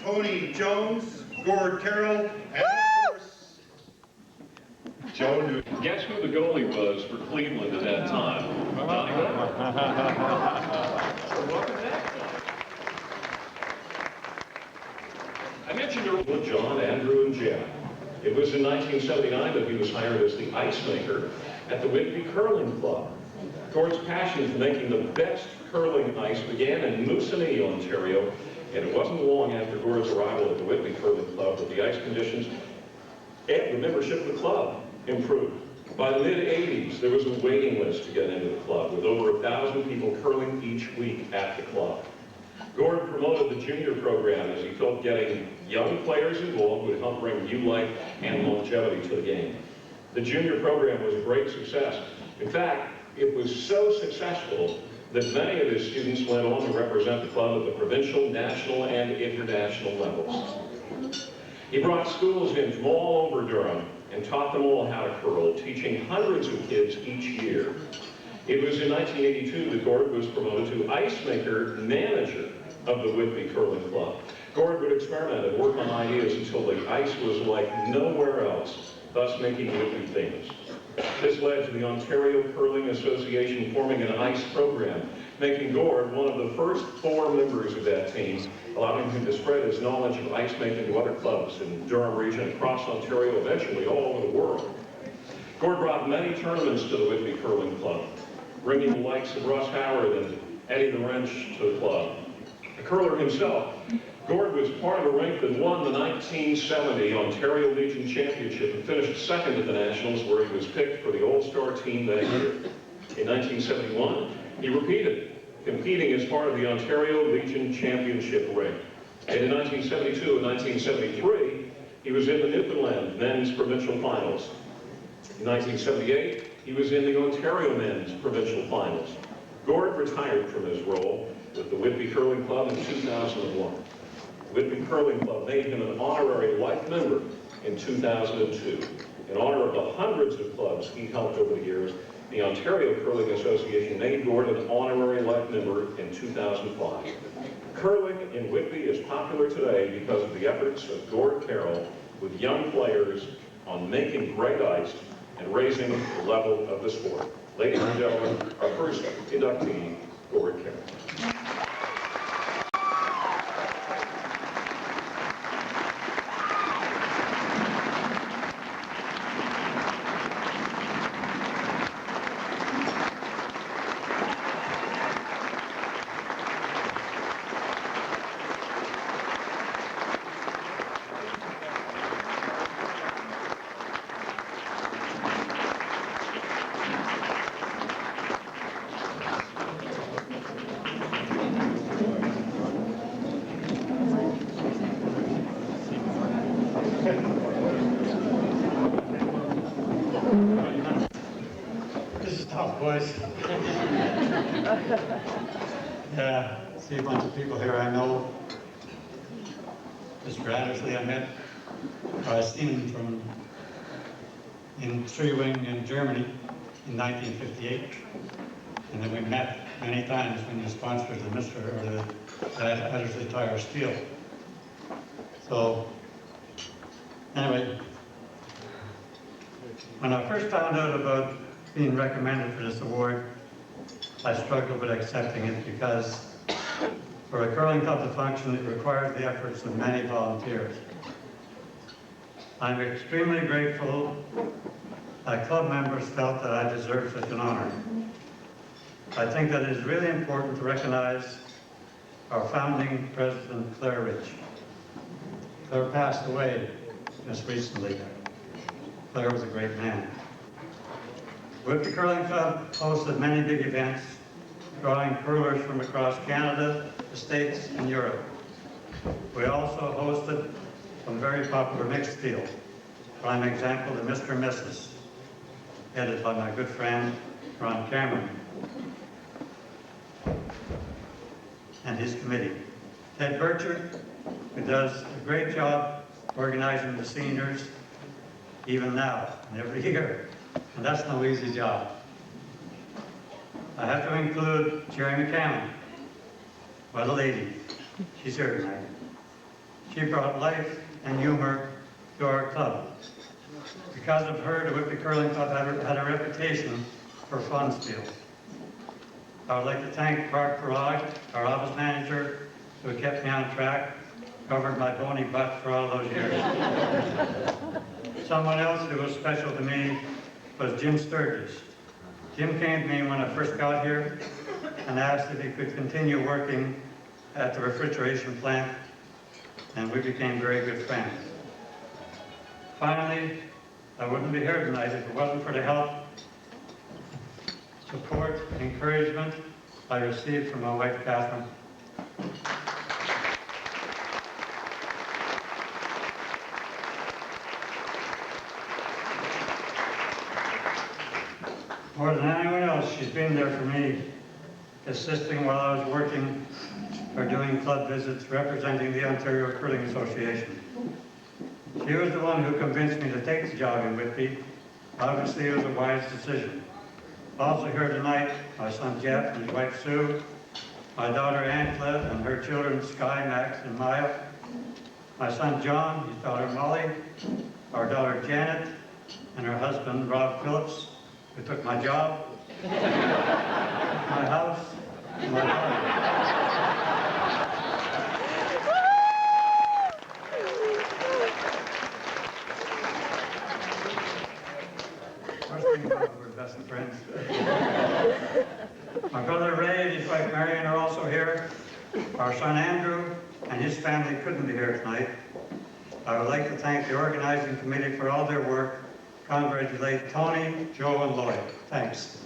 Tony Jones, Gord Carroll, and of course, Joe New. Guess who the goalie was for Cleveland at that time? Johnny Whitby. So welcome back, John. I mentioned earlier John, Andrew, and Jeff. It was in 1979 that he was hired as the ice maker at the Whitby Curling Club. Gord's passion for making the best curling ice began in Moosonee, Ontario, and it wasn't long after Gord's arrival at the Whitby Curling Club that the ice conditions and the membership of the club improved. By the mid-'80s, there was a waiting list to get into the club, with over 1,000 people curling each week at the club. Gord promoted the junior program as he felt getting young players involved would help bring new life and longevity to the game. The junior program was a great success. In fact, it was so successful that many of his students went on to represent the club at the provincial, national, and international levels. He brought schools in from all over Durham and taught them all how to curl, teaching hundreds of kids each year. It was in 1982 that Gord was promoted to ice maker manager of the Whitby Curling Club. Gord would experiment and work on ideas until the ice was like nowhere else, thus making Whitby famous. This led to the Ontario Curling Association forming an ice program, making Gord one of the first 4 members of that team, allowing him to spread his knowledge of ice making to other clubs in Durham region, across Ontario, eventually all over the world. Gord brought many tournaments to the Whitby Curling Club, bringing the likes of Russ Howard and Eddie the Wrench to the club. A curler himself, Gord was part of a rink that won the 1970 Ontario Legion Championship and finished second at the Nationals, where he was picked for the All-Star team that year. In 1971, he repeated, competing as part of the Ontario Legion Championship rink. And in 1972 and 1973, he was in the Newfoundland Men's Provincial Finals. In 1978, he was in the Ontario Men's Provincial Finals. Gord retired from his role with the Whitby Curling Club in 2001. The Whitby Curling Club made him an honorary life member in 2002. In honor of the hundreds of clubs he helped over the years, the Ontario Curling Association made Gord an honorary life member in 2005. Curling in Whitby is popular today because of the efforts of Gord Carroll with young players on making great ice and raising the level of the sport. Ladies and gentlemen, our first inductee, Gord Carroll. This is tough, boys. Yeah, see a bunch of people here I know. Mr. Addersley I met, I seen him from in Three Wing in Germany in 1958. And then we met many times when he sponsored the Addersley Tire Steel. So, anyway, when I first found out about being recommended for this award, I struggled with accepting it because for a curling club to function, it required the efforts of many volunteers. I'm extremely grateful that club members felt that I deserved such an honor. I think that it is really important to recognize our founding president, Claire Rich. Claire passed away just recently. Claire was a great man. Whitby Curling Club hosted many big events, drawing curlers from across Canada, the States, and Europe. We also hosted some very popular mixed field. Prime example, the Mr. and Mrs., headed by my good friend, Ron Cameron, and his committee. Ted Bircher, who does a great job organizing the seniors, even now, and every year. And that's no easy job. I have to include Jerry McCann. What a lady. She's here tonight. She brought life and humor to our club. Because of her, the Whitby Curling Club had a reputation for fun steals. I would like to thank Bart Parag, our office manager, who kept me on track, covered my bony butt for all those years. Someone else who was special to me was Jim Sturgis. Jim came to me when I first got here and asked if he could continue working at the refrigeration plant, and we became very good friends. Finally, I wouldn't be here tonight if it wasn't for the help, support, and encouragement I received from my wife, Catherine. More than anyone else, she's been there for me, assisting while I was working or doing club visits representing the Ontario Curling Association. She was the one who convinced me to take the job in Whitby. Obviously, it was a wise decision. Also here tonight, my son Jeff and his wife Sue, my daughter Angela and her children Sky, Max, and Maya, my son John, his daughter Molly, our daughter Janet, and her husband Rob Phillips, who took my job, my house, and my daughter. We're best of friends. My brother Ray and his wife Marion are also here. Our son Andrew and his family couldn't be here tonight. I would like to thank the organizing committee for all their work. Congratulate Tony, Joe, and Lloyd. Thanks.